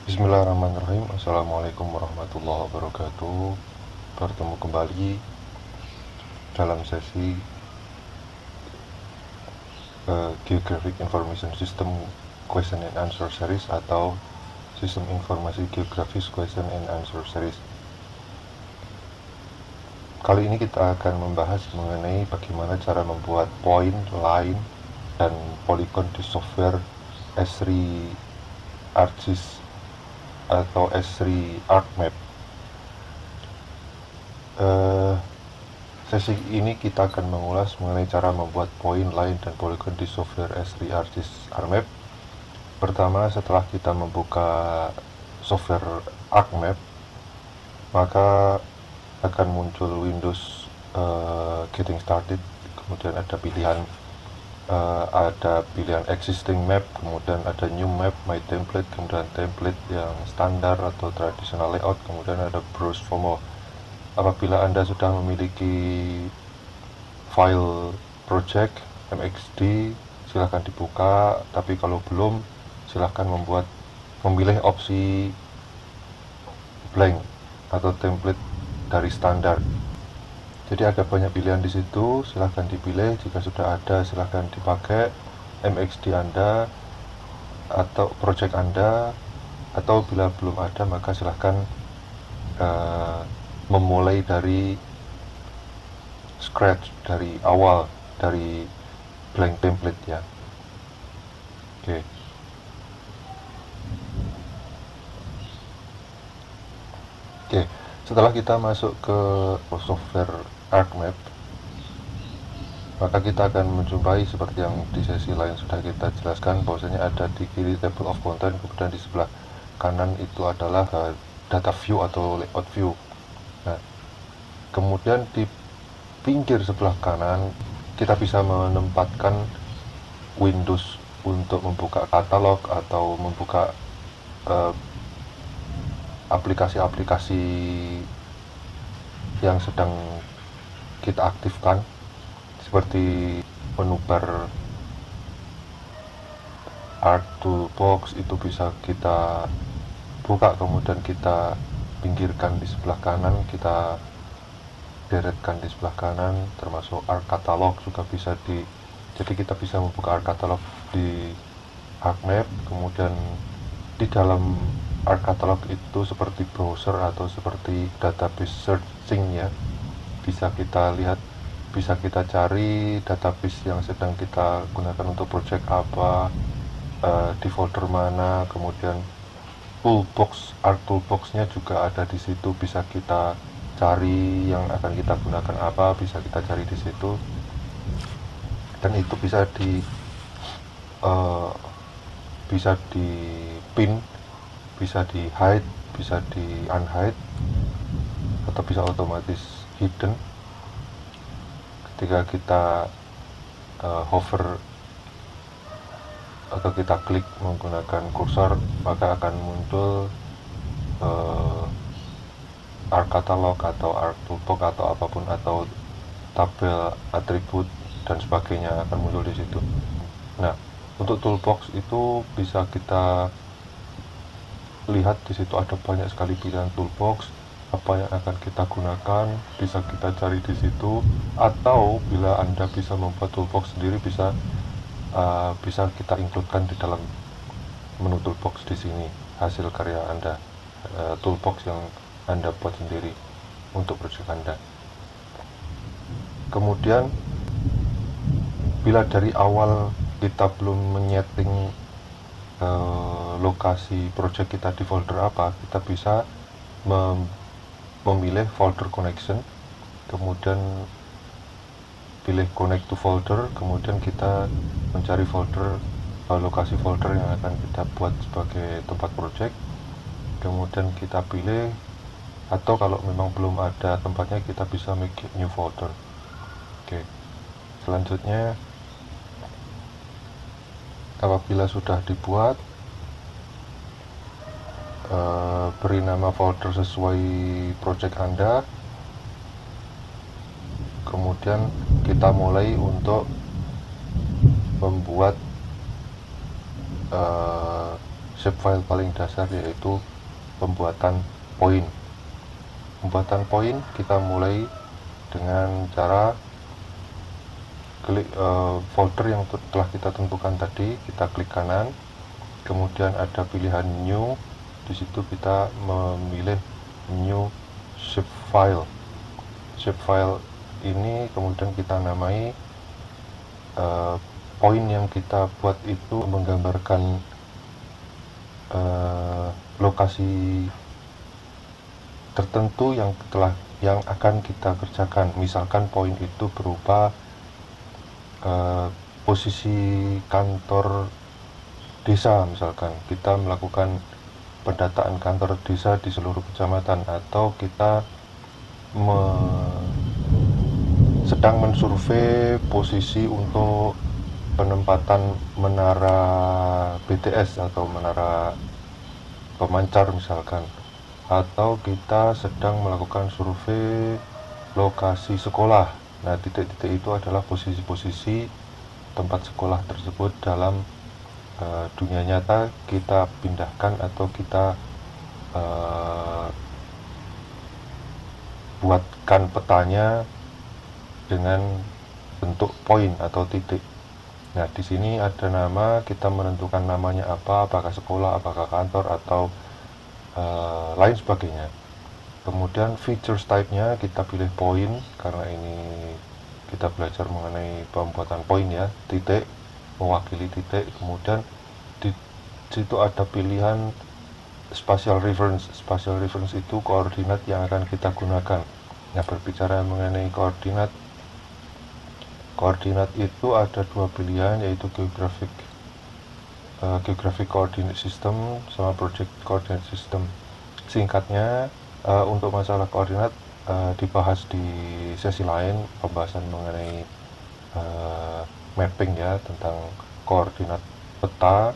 Bismillahirrahmanirrahim. Assalamualaikum warahmatullahi wabarakatuh. Bertemu kembali dalam sesi Geographic Information System Question and Answer Series atau Sistem Informasi Geografis Question and Answer Series. Kali ini kita akan membahas mengenai bagaimana cara membuat point, line, dan polygon di software Esri ArcGIS atau Esri ArcMap. Sesi ini kita akan mengulas mengenai cara membuat point, line, dan polygon di software Esri ArcGIS ArcMap. Pertama, setelah kita membuka software ArcMap, maka akan muncul Windows Getting Started, kemudian ada pilihan existing map, kemudian ada new map, my template, kemudian template yang standar atau traditional layout, kemudian ada browse for more. Apabila Anda sudah memiliki file project MXD, silahkan dibuka, tapi kalau belum, silahkan memilih opsi blank atau template dari standar. Jadi ada banyak pilihan di situ, silahkan dipilih. Jika sudah ada, silahkan dipakai MXD Anda atau project Anda, atau bila belum ada, maka silahkan memulai dari scratch, dari awal, dari blank template ya. Oke. Oke, setelah kita masuk ke software ArcMap, maka kita akan menjumpai seperti yang di sesi lain sudah kita jelaskan, bahwasanya ada di kiri table of content, kemudian di sebelah kanan itu adalah data view atau layout view. Nah, kemudian di pinggir sebelah kanan kita bisa menempatkan Windows untuk membuka katalog atau membuka aplikasi-aplikasi yang sedang kita aktifkan, seperti menu bar Art Toolbox itu bisa kita buka, kemudian kita pinggirkan di sebelah kanan, kita deretkan di sebelah kanan, termasuk Art Catalog juga bisa jadi kita bisa membuka Art Catalog di ArcMap. Kemudian di dalam Art Catalog itu seperti browser atau seperti database searching ya, bisa kita lihat, bisa kita cari database yang sedang kita gunakan untuk project apa, di folder mana. Kemudian Art Toolbox-nya juga ada di situ, bisa kita cari yang akan kita gunakan apa, bisa kita cari di situ, dan itu bisa di pin, bisa di hide, bisa di unhide, atau bisa otomatis hidden. Ketika kita hover atau kita klik menggunakan kursor, maka akan muncul Art Catalog atau Art Toolbox atau apapun, atau tabel atribut dan sebagainya akan muncul di situ. Nah, untuk toolbox itu bisa kita lihat di situ ada banyak sekali pilihan toolbox, apa yang akan kita gunakan bisa kita cari di situ, atau bila Anda bisa membuat toolbox sendiri, bisa kita includekan di dalam menu toolbox di sini, hasil karya Anda, toolbox yang Anda buat sendiri untuk project Anda. Kemudian bila dari awal kita belum menyeting lokasi project kita di folder apa, kita bisa memilih folder connection, kemudian pilih connect to folder, kemudian kita mencari lokasi folder yang akan kita buat sebagai tempat project, kemudian kita pilih, atau kalau memang belum ada tempatnya kita bisa make new folder. Oke. Selanjutnya, apabila sudah dibuat, beri nama folder sesuai project Anda, kemudian kita mulai untuk membuat shapefile paling dasar, yaitu pembuatan poin. Pembuatan poin kita mulai dengan cara klik folder yang telah kita tentukan tadi, kita klik kanan, kemudian ada pilihan new. Di situ kita memilih new shapefile. Shapefile ini kemudian kita namai poin yang kita buat itu menggambarkan lokasi tertentu yang akan kita kerjakan. Misalkan poin itu berupa posisi kantor desa, misalkan kita melakukan pendataan kantor desa di seluruh kecamatan, atau kita sedang mensurvei posisi untuk penempatan menara BTS atau menara pemancar misalkan, atau kita sedang melakukan survei lokasi sekolah. Nah, titik-titik itu adalah posisi-posisi tempat sekolah tersebut dalam dunia nyata. Kita pindahkan atau kita buatkan petanya dengan bentuk poin atau titik. Nah, di sini ada nama, kita menentukan namanya apa, apakah sekolah, apakah kantor, atau lain sebagainya. Kemudian features type-nya kita pilih poin, karena ini kita belajar mengenai pembuatan poin ya, titik mewakili titik. Kemudian di situ ada pilihan spatial reference. Spatial reference itu koordinat yang akan kita gunakan. Nah, berbicara mengenai koordinat itu ada dua pilihan, yaitu geographic coordinate system sama project coordinate system. Singkatnya, untuk masalah koordinat dibahas di sesi lain, pembahasan mengenai mapping ya, tentang koordinat peta.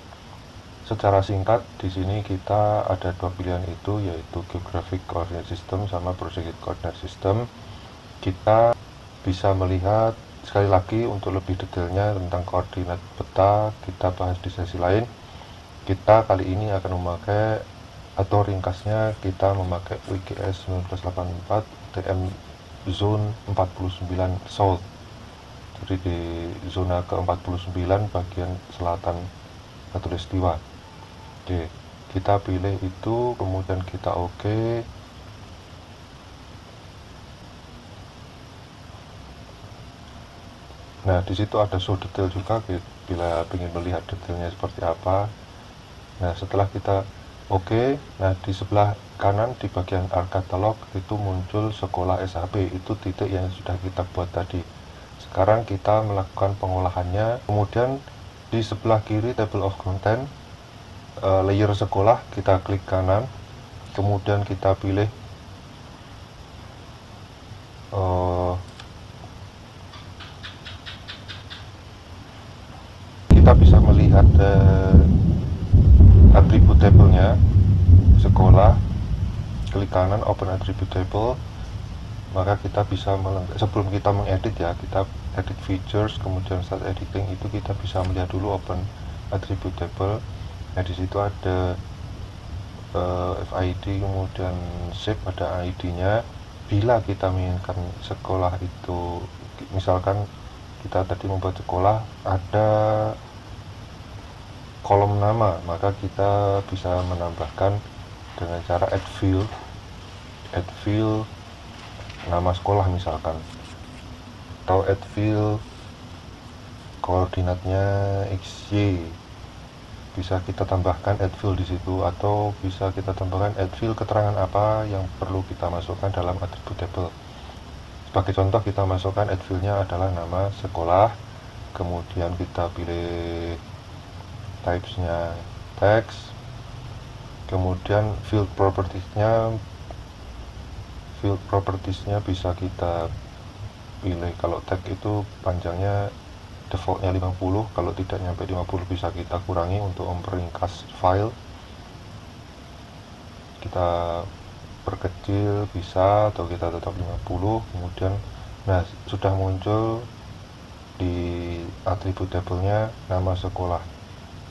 Secara singkat di sini kita ada dua pilihan itu, yaitu geographic coordinate system sama project coordinate system. Kita bisa melihat sekali lagi untuk lebih detailnya tentang koordinat peta, kita bahas di sesi lain. Kita kali ini akan memakai, atau ringkasnya kita memakai WGS 1984 TM Zone 49 South. Jadi di zona ke-49 bagian selatan Khatulistiwa. Oke, kita pilih itu, kemudian kita oke. Nah, di situ ada show detail juga bila ingin melihat detailnya seperti apa. Nah, setelah kita oke, nah di sebelah kanan di bagian art catalog itu muncul sekolah SHP, itu titik yang sudah kita buat tadi. Sekarang kita melakukan pengolahannya. Kemudian di sebelah kiri table of content, layer sekolah, kita klik kanan, kemudian kita pilih kita bisa melihat atribut table-nya sekolah. Klik kanan open attribute table, maka kita bisa sebelum kita mengedit ya, kita edit features, kemudian start editing, itu kita bisa melihat dulu open attribute table. Nah, di situ ada FID, kemudian shape, ada ID-nya. Bila kita menginginkan sekolah itu, misalkan kita tadi membuat sekolah ada kolom nama, maka kita bisa menambahkan dengan cara add field nama sekolah misalkan, atau add field koordinatnya XY, bisa kita tambahkan add field di situ, atau bisa kita tambahkan add field keterangan apa yang perlu kita masukkan dalam atribut table. Sebagai contoh, kita masukkan add field-nya adalah nama sekolah, kemudian kita pilih types-nya text, kemudian field properties-nya bisa kita pilih. Kalau tag itu panjangnya defaultnya 50, kalau tidak nyampe 50 bisa kita kurangi untuk memperingkas file. Kita perkecil bisa, atau kita tetap 50. Kemudian nah, sudah muncul di atribut table-nya nama sekolah.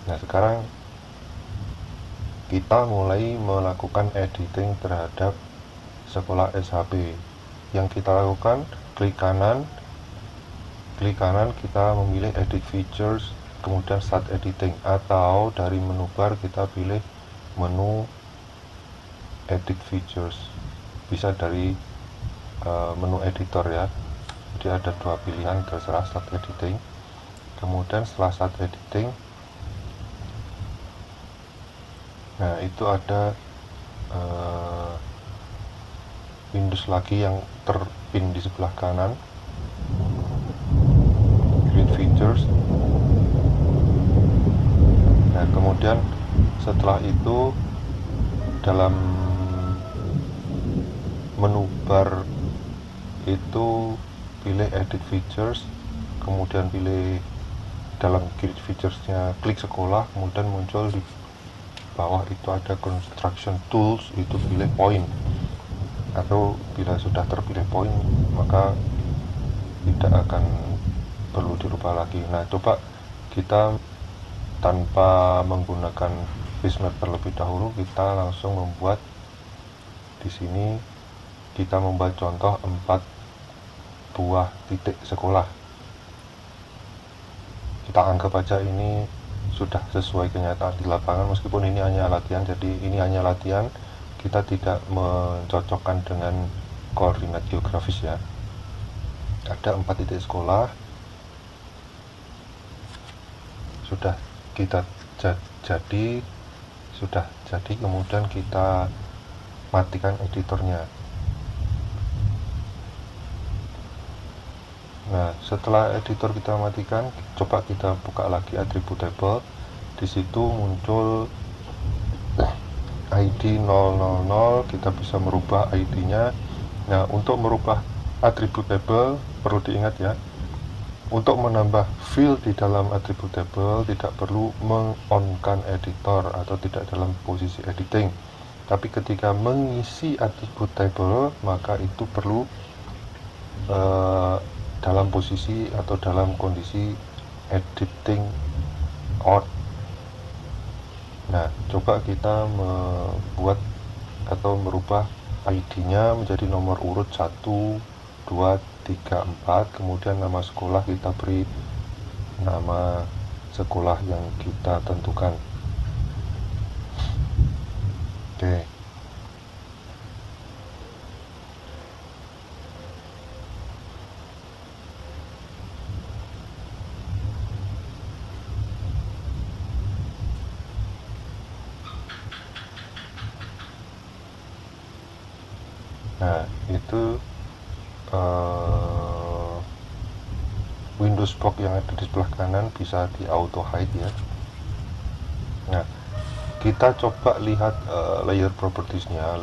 Nah, sekarang kita mulai melakukan editing terhadap sekolah SHP. Yang kita lakukan, klik kanan kita memilih edit features, kemudian start editing, atau dari menu bar kita pilih menu edit features, bisa dari menu editor ya. Jadi ada dua pilihan, terserah start editing. Kemudian setelah start editing, nah itu ada Windows lagi yang terpin di sebelah kanan, create features. Nah kemudian setelah itu dalam menu bar itu pilih edit features, kemudian pilih dalam create featuresnya klik sekolah, kemudian muncul di bawah itu ada construction tools, itu pilih point, atau bila sudah terpilih point maka tidak akan perlu dirubah lagi. Nah coba kita tanpa menggunakan basemap terlebih dahulu, kita langsung membuat di sini, kita membuat contoh 4 buah titik sekolah. Kita anggap aja ini sudah sesuai kenyataan di lapangan, meskipun ini hanya latihan. Jadi ini hanya latihan, kita tidak mencocokkan dengan koordinat geografis ya. Ada 4 titik sekolah, sudah kita jadi, kemudian kita matikan editornya. Nah setelah editor kita matikan, coba kita buka lagi atribut table. Di situ muncul ID 000, kita bisa merubah ID-nya. Nah untuk merubah atribut table perlu diingat ya, untuk menambah field di dalam atribut table tidak perlu meng-on-kan editor atau tidak dalam posisi editing. Tapi ketika mengisi atribut table maka itu perlu dalam posisi atau dalam kondisi editing out. Nah coba kita membuat atau merubah ID-nya menjadi nomor urut 1, 2, 3, 4, kemudian nama sekolah kita beri nama sekolah yang kita tentukan. Oke. Nah itu Windows box yang ada di sebelah kanan bisa di auto hide ya. Nah kita coba lihat layer propertiesnya.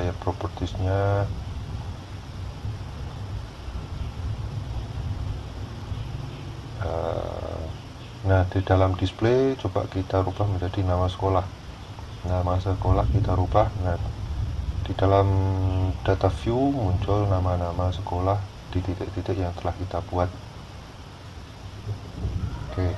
Nah di dalam display coba kita rubah menjadi nama sekolah. Nama sekolah kita rubah. Nah di dalam data view muncul nama-nama sekolah di titik-titik yang telah kita buat. Oke.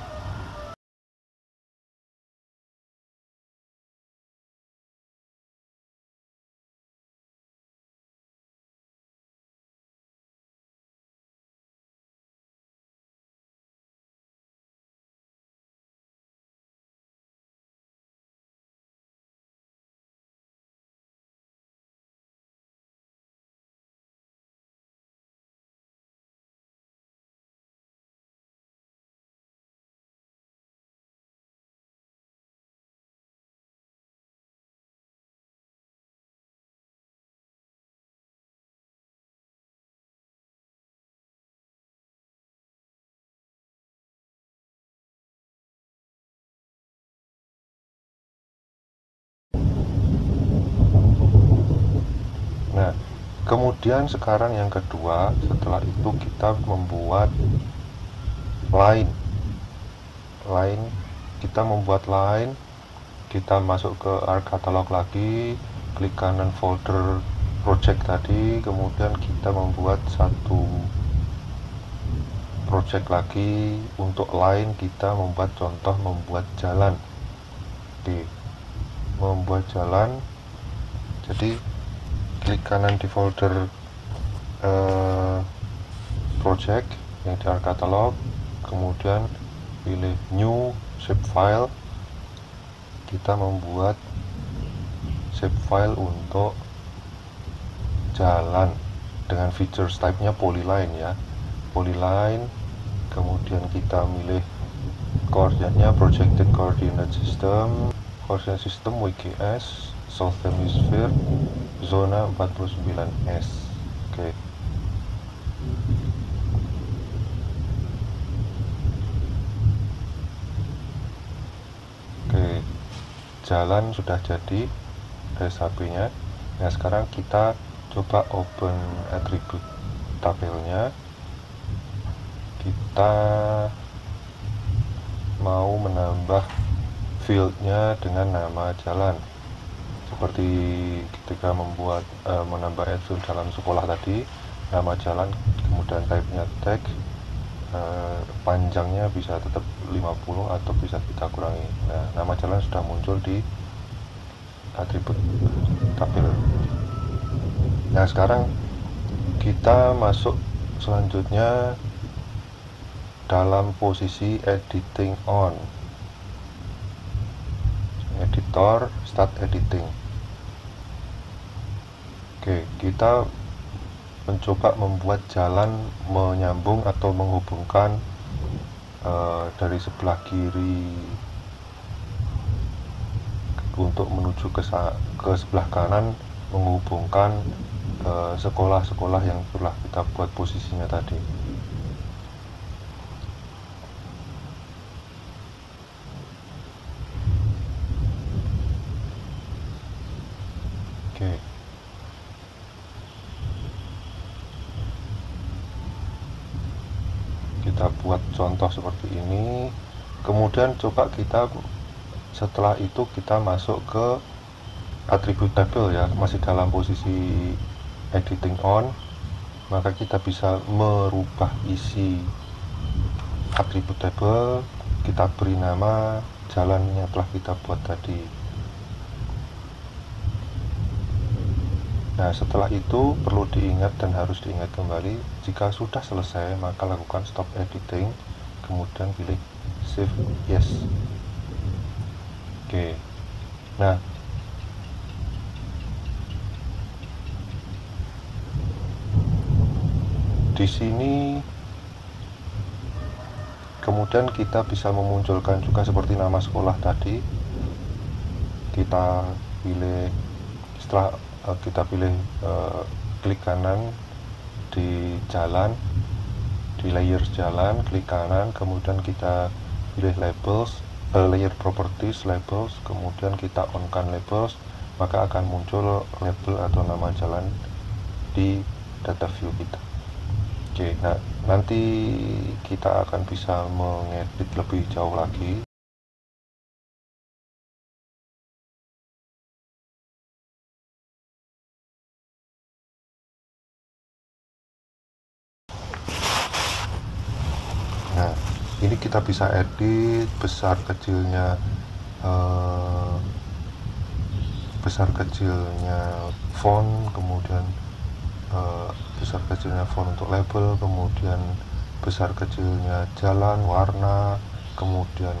Nah kemudian sekarang yang kedua, setelah itu kita membuat line. Kita masuk ke ARC Catalog lagi, klik kanan folder project tadi, kemudian kita membuat satu project lagi. Untuk line kita membuat contoh membuat jalan. Oke, membuat jalan. Jadi klik kanan di folder project yang di ArcCatalog, kemudian pilih new shapefile. Kita membuat shapefile untuk jalan dengan features type-nya polyline ya, polyline. Kemudian kita milih koordinatnya projected coordinate system, coordinate system WGS, South Hemisphere, zona 49S. Oke. Oke, jalan sudah jadi SHP-nya. Nah, sekarang kita coba open attribute tabelnya. Kita mau menambah fieldnya dengan nama jalan, seperti ketika membuat menambah field dalam sekolah tadi, nama jalan, kemudian type-nya tag, panjangnya bisa tetap 50 atau bisa kita kurangi. Nah, nama jalan sudah muncul di atribut tabel. Nah, sekarang kita masuk selanjutnya dalam posisi editing on, editor, start editing. Oke, kita mencoba membuat jalan menyambung atau menghubungkan dari sebelah kiri untuk menuju ke sebelah kanan, menghubungkan sekolah-sekolah yang telah kita buat posisinya tadi. Oke. Kita buat contoh seperti ini, kemudian coba kita setelah itu kita masuk ke atribut tabel ya, masih dalam posisi editing on, maka kita bisa merubah isi atribut tabel. Kita beri nama jalan yang telah kita buat tadi. Nah, setelah itu perlu diingat dan harus diingat kembali, jika sudah selesai maka lakukan stop editing, kemudian pilih save yes. Oke. Nah, di sini kemudian kita bisa memunculkan juga seperti nama sekolah tadi. Kita pilih, setelah kita pilih klik kanan di jalan, di layers jalan, klik kanan, kemudian kita pilih labels, layer properties, labels, kemudian kita on kan labels, maka akan muncul label atau nama jalan di data view kita. Oke, nah nanti kita akan bisa mengedit lebih jauh lagi. Nah, ini kita bisa edit besar kecilnya font, kemudian besar kecilnya font untuk label, kemudian besar kecilnya jalan, warna, kemudian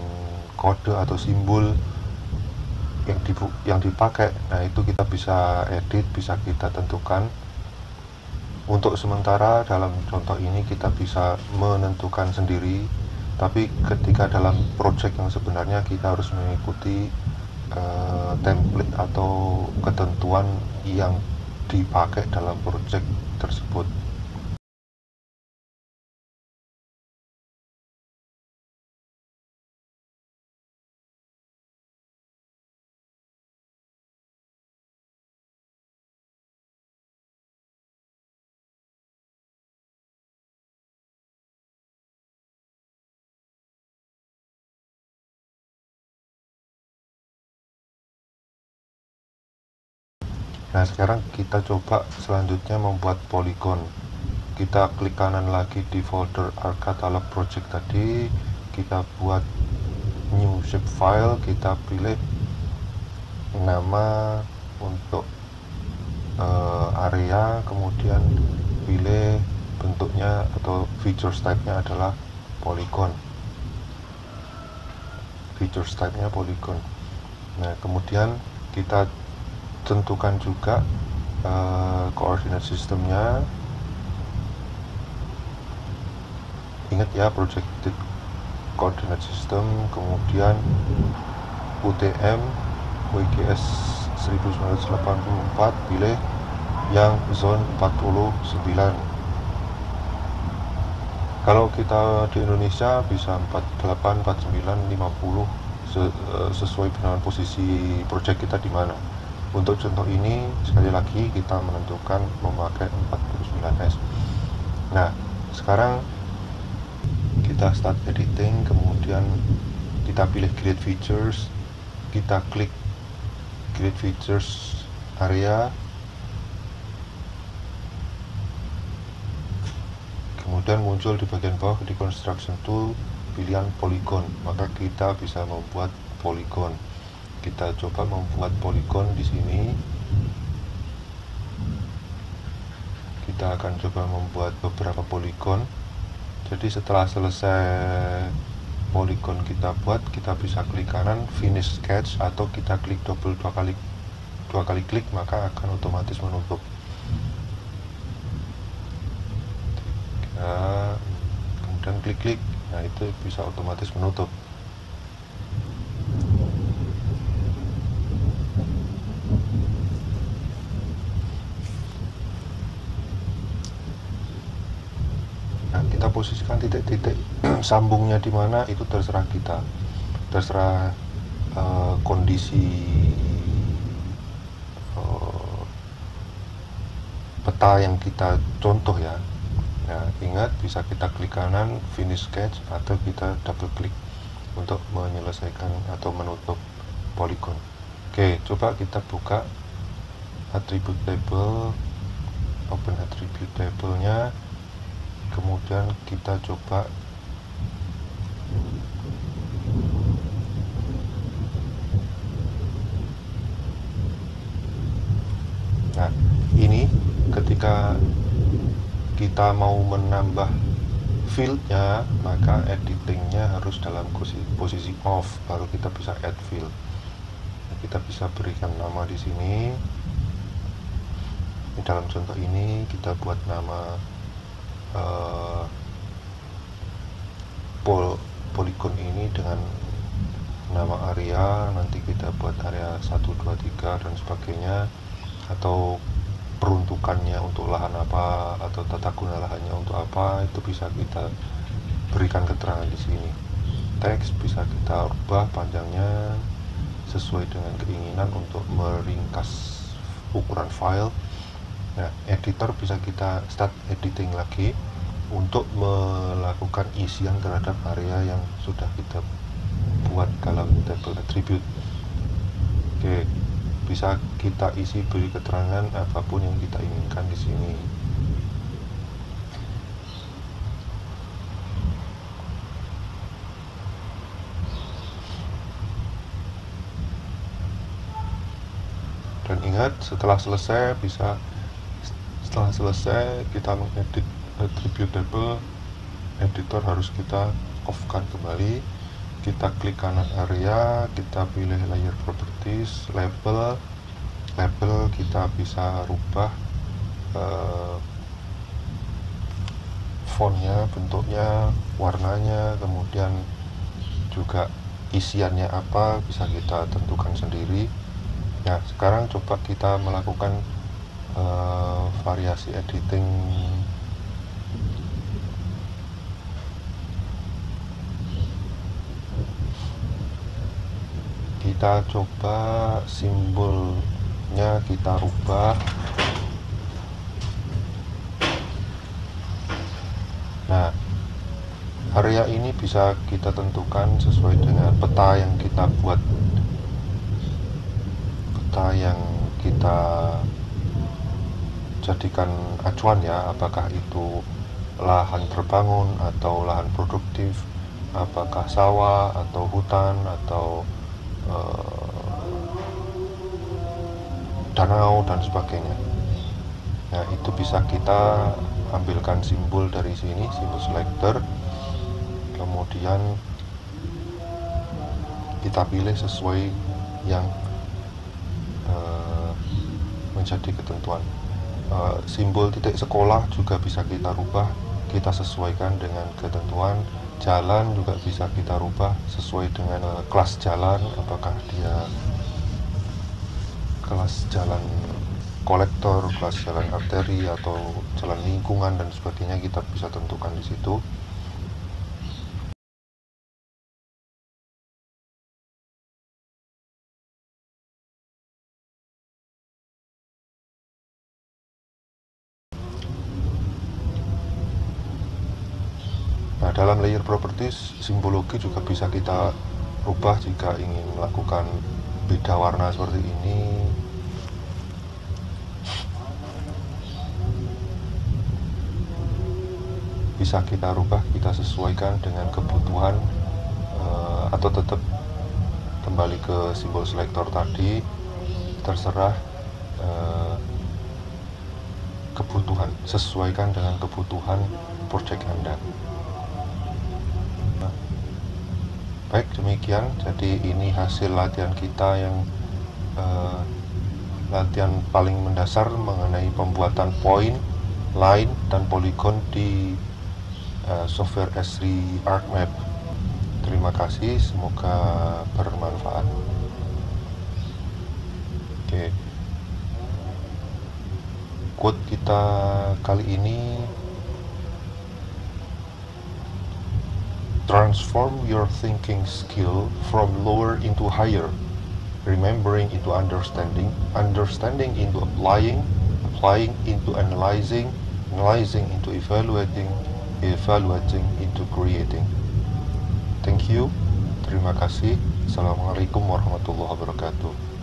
kode atau simbol yang dipakai. Nah, itu kita bisa edit, bisa kita tentukan. Untuk sementara dalam contoh ini kita bisa menentukan sendiri, tapi ketika dalam project yang sebenarnya kita harus mengikuti template atau ketentuan yang dipakai dalam project tersebut. Nah, sekarang kita coba selanjutnya membuat polygon. Kita klik kanan lagi di folder ArcCatalog project tadi, kita buat new shapefile, kita pilih nama untuk area, kemudian pilih bentuknya atau features type-nya adalah polygon. Nah, kemudian kita tentukan juga coordinate sistemnya. Ingat ya, projected coordinate system, kemudian UTM WGS 1984, pilih yang zone 49. Kalau kita di Indonesia bisa 48, 49, 50 sesuai dengan posisi project kita di mana. Untuk contoh ini sekali lagi kita menentukan memakai 49S. Nah, sekarang kita start editing, kemudian kita pilih create features, kita klik create features area, kemudian muncul di bagian bawah di construction tool pilihan polygon, maka kita bisa membuat polygon. Kita coba membuat polygon di sini. Kita akan coba membuat beberapa polygon. Jadi setelah selesai polygon kita buat, kita bisa klik kanan finish sketch, atau kita klik dua kali klik maka akan otomatis menutup. Kemudian klik, nah itu bisa otomatis menutup. Nah, kita posisikan titik-titik sambungnya di mana itu terserah kita, terserah kondisi peta yang kita contoh ya. Nah, ingat bisa kita klik kanan finish sketch, atau kita double klik untuk menyelesaikan atau menutup polygon. Oke, coba kita buka attribute table, open attribute table-nya, kemudian kita coba nah ini ketika kita mau menambah fieldnya, maka editingnya harus dalam posisi off, baru kita bisa add field. Kita bisa berikan nama di sini. Dalam contoh ini kita buat nama polygon ini dengan nama area, nanti kita buat area 1, 2, 3 dan sebagainya, atau peruntukannya untuk lahan apa, atau tata guna lahannya untuk apa, itu bisa kita berikan keterangan di sini. Teks bisa kita ubah panjangnya sesuai dengan keinginan untuk meringkas ukuran file. Nah, editor bisa kita start editing lagi untuk melakukan isian terhadap area yang sudah kita buat dalam table attribute. Oke, bisa kita isi beri keterangan apapun yang kita inginkan di sini. Dan ingat, setelah selesai kita mengedit attribute table, editor harus kita off-kan kembali. Kita klik kanan area, kita pilih layer properties, label kita bisa rubah fontnya, bentuknya, warnanya, kemudian juga isiannya apa bisa kita tentukan sendiri. Nah, sekarang coba kita melakukan variasi editing. Kita coba simbolnya kita rubah. Nah, area ini bisa kita tentukan sesuai dengan peta yang kita buat, peta yang kita jadikan acuan ya, apakah itu lahan terbangun atau lahan produktif, apakah sawah atau hutan atau danau dan sebagainya. Nah, itu bisa kita ambilkan simbol dari sini, simbol selector, kemudian kita pilih sesuai yang menjadi ketentuan. Simbol titik sekolah juga bisa kita rubah, kita sesuaikan dengan ketentuan. Jalan juga bisa kita rubah sesuai dengan kelas jalan, apakah dia kelas jalan kolektor, kelas jalan arteri, atau jalan lingkungan dan sebagainya, kita bisa tentukan di situ. Nah, dalam layer properties, simbologi juga bisa kita rubah jika ingin melakukan beda warna seperti ini. Bisa kita rubah, kita sesuaikan dengan kebutuhan, atau tetap kembali ke simbol selektor tadi, terserah kebutuhan, sesuaikan dengan kebutuhan project Anda. Baik, demikian. Jadi ini hasil latihan kita yang latihan paling mendasar mengenai pembuatan poin, line, dan poligon di software S3 ArcMap. Terima kasih, semoga bermanfaat. Oke, quote kita kali ini: transform your thinking skill from lower into higher, remembering into understanding, understanding into applying, applying into analyzing, analyzing into evaluating, evaluating into creating. Thank you, terima kasih. Assalamualaikum warahmatullahi wabarakatuh.